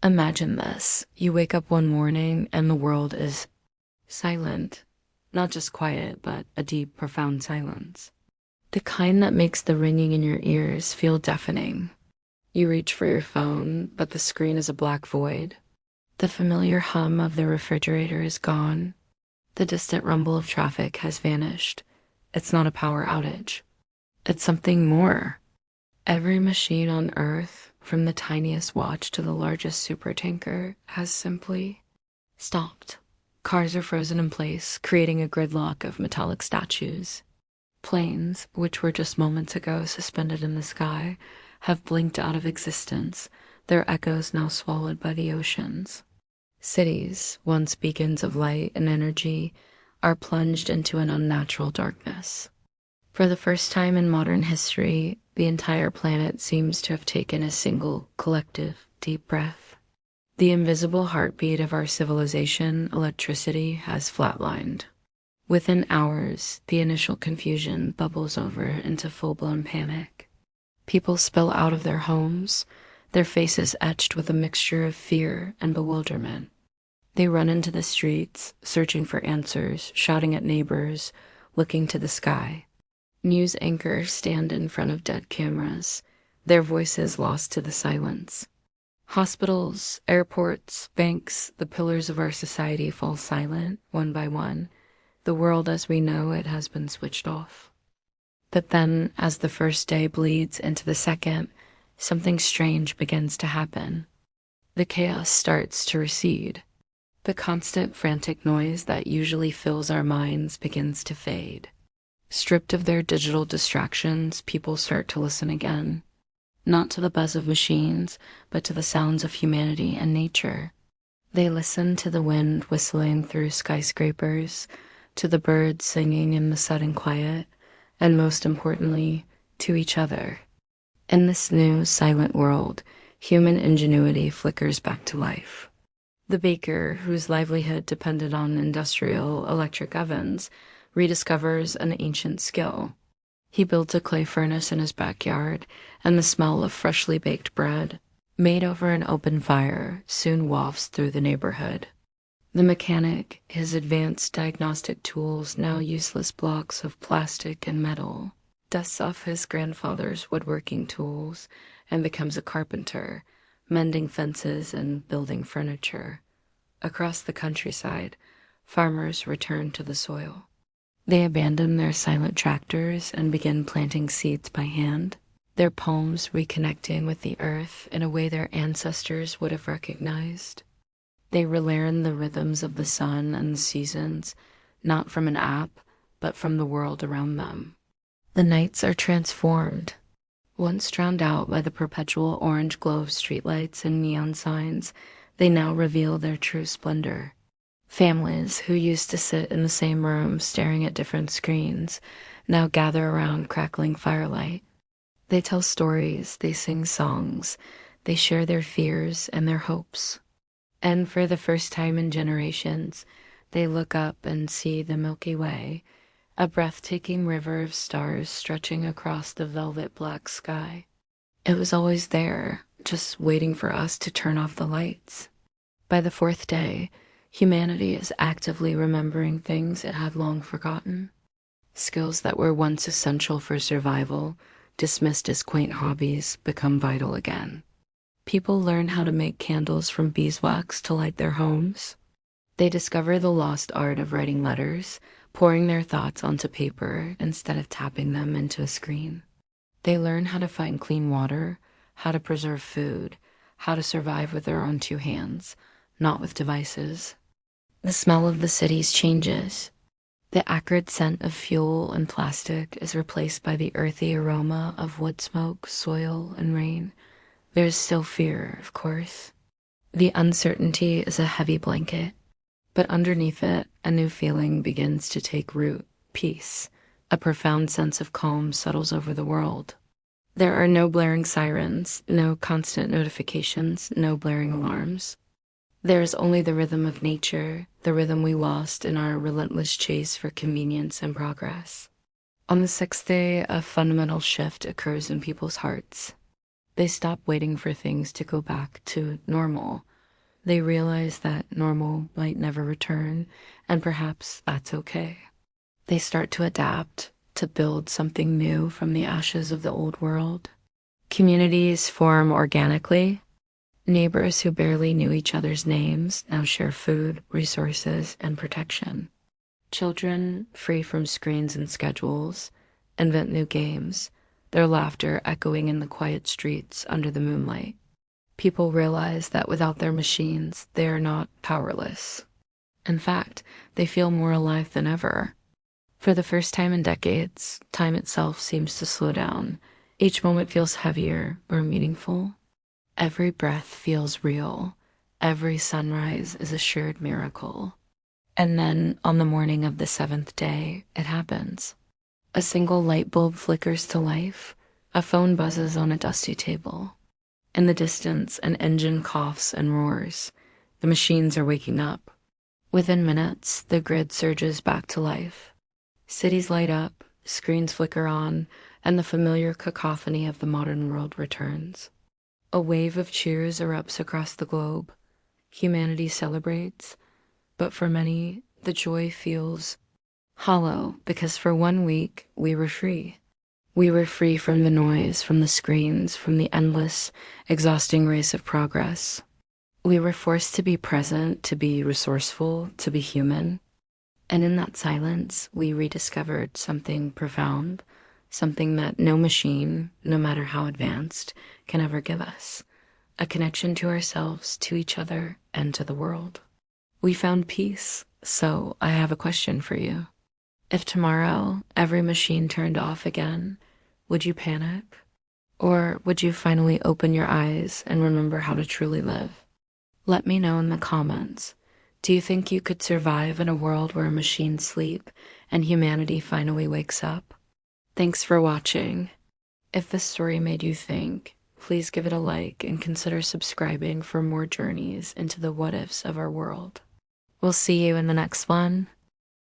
Imagine this. You wake up one morning and the world is silent. Not just quiet, but a deep, profound silence. The kind that makes the ringing in your ears feel deafening. You reach for your phone, but the screen is a black void. The familiar hum of the refrigerator is gone. The distant rumble of traffic has vanished. It's not a power outage. It's something more. Every machine on Earth, from the tiniest watch to the largest supertanker, has simply stopped. Cars are frozen in place, creating a gridlock of metallic statues. Planes, which were just moments ago suspended in the sky, have blinked out of existence, their echoes now swallowed by the oceans. Cities, once beacons of light and energy, are plunged into an unnatural darkness. For the first time in modern history, the entire planet seems to have taken a single, collective, deep breath. The invisible heartbeat of our civilization, electricity, has flatlined. Within hours, the initial confusion bubbles over into full-blown panic. People spill out of their homes, their faces etched with a mixture of fear and bewilderment. They run into the streets, searching for answers, shouting at neighbors, looking to the sky. News anchors stand in front of dead cameras, their voices lost to the silence. Hospitals, airports, banks, the pillars of our society fall silent, one by one. The world as we know it has been switched off. But then, as the first day bleeds into the second, something strange begins to happen. The chaos starts to recede. The constant frantic noise that usually fills our minds begins to fade. Stripped of their digital distractions, people start to listen again. Not to the buzz of machines, but to the sounds of humanity and nature. They listen to the wind whistling through skyscrapers, to the birds singing in the sudden quiet, and most importantly, to each other. In this new, silent world, human ingenuity flickers back to life. The baker, whose livelihood depended on industrial electric ovens, rediscovers an ancient skill. He builds a clay furnace in his backyard, and the smell of freshly baked bread, made over an open fire, soon wafts through the neighborhood. The mechanic, his advanced diagnostic tools now useless blocks of plastic and metal, dusts off his grandfather's woodworking tools and becomes a carpenter, mending fences and building furniture. Across the countryside, farmers return to the soil. They abandon their silent tractors and begin planting seeds by hand, their palms reconnecting with the earth in a way their ancestors would have recognized. They relearn the rhythms of the sun and the seasons, not from an app, but from the world around them. The nights are transformed. Once drowned out by the perpetual orange glow of streetlights and neon signs, they now reveal their true splendor. Families who used to sit in the same room staring at different screens now gather around crackling firelight. They tell stories, they sing songs, they share their fears and their hopes. And for the first time in generations, they look up and see the Milky Way, a breathtaking river of stars stretching across the velvet black sky. It was always there, just waiting for us to turn off the lights. By the fourth day, humanity is actively remembering things it had long forgotten. Skills that were once essential for survival, dismissed as quaint hobbies, become vital again. People learn how to make candles from beeswax to light their homes. They discover the lost art of writing letters, pouring their thoughts onto paper instead of tapping them into a screen. They learn how to find clean water, how to preserve food, how to survive with their own two hands, not with devices. The smell of the cities changes. The acrid scent of fuel and plastic is replaced by the earthy aroma of wood smoke, soil, and rain. There is still fear, of course. The uncertainty is a heavy blanket, but underneath it, a new feeling begins to take root: peace. A profound sense of calm settles over the world. There are no blaring sirens, no constant notifications, no blaring alarms. There is only the rhythm of nature, the rhythm we lost in our relentless chase for convenience and progress. On the sixth day, a fundamental shift occurs in people's hearts. They stop waiting for things to go back to normal. They realize that normal might never return, and perhaps that's okay. They start to adapt, to build something new from the ashes of the old world. Communities form organically. Neighbors who barely knew each other's names now share food, resources, and protection. Children, free from screens and schedules, invent new games, their laughter echoing in the quiet streets under the moonlight. People realize that without their machines, they are not powerless. In fact, they feel more alive than ever. For the first time in decades, time itself seems to slow down. Each moment feels heavier, more meaningful. Every breath feels real. Every sunrise is a shared miracle. And then, on the morning of the seventh day, it happens. A single light bulb flickers to life. A phone buzzes on a dusty table. In the distance, an engine coughs and roars. The machines are waking up. Within minutes, the grid surges back to life. Cities light up, screens flicker on, and the familiar cacophony of the modern world returns. A wave of cheers erupts across the globe. Humanity celebrates, but for many, the joy feels hollow because for 1 week, we were free. We were free from the noise, from the screens, from the endless, exhausting race of progress. We were forced to be present, to be resourceful, to be human. And in that silence, we rediscovered something profound, something that no machine, no matter how advanced, can ever give us. A connection to ourselves, to each other, and to the world. We found peace, so I have a question for you. If tomorrow every machine turned off again, would you panic? Or would you finally open your eyes and remember how to truly live? Let me know in the comments. Do you think you could survive in a world where machines sleep and humanity finally wakes up? Thanks for watching. If this story made you think, please give it a like and consider subscribing for more journeys into the what-ifs of our world. We'll see you in the next one.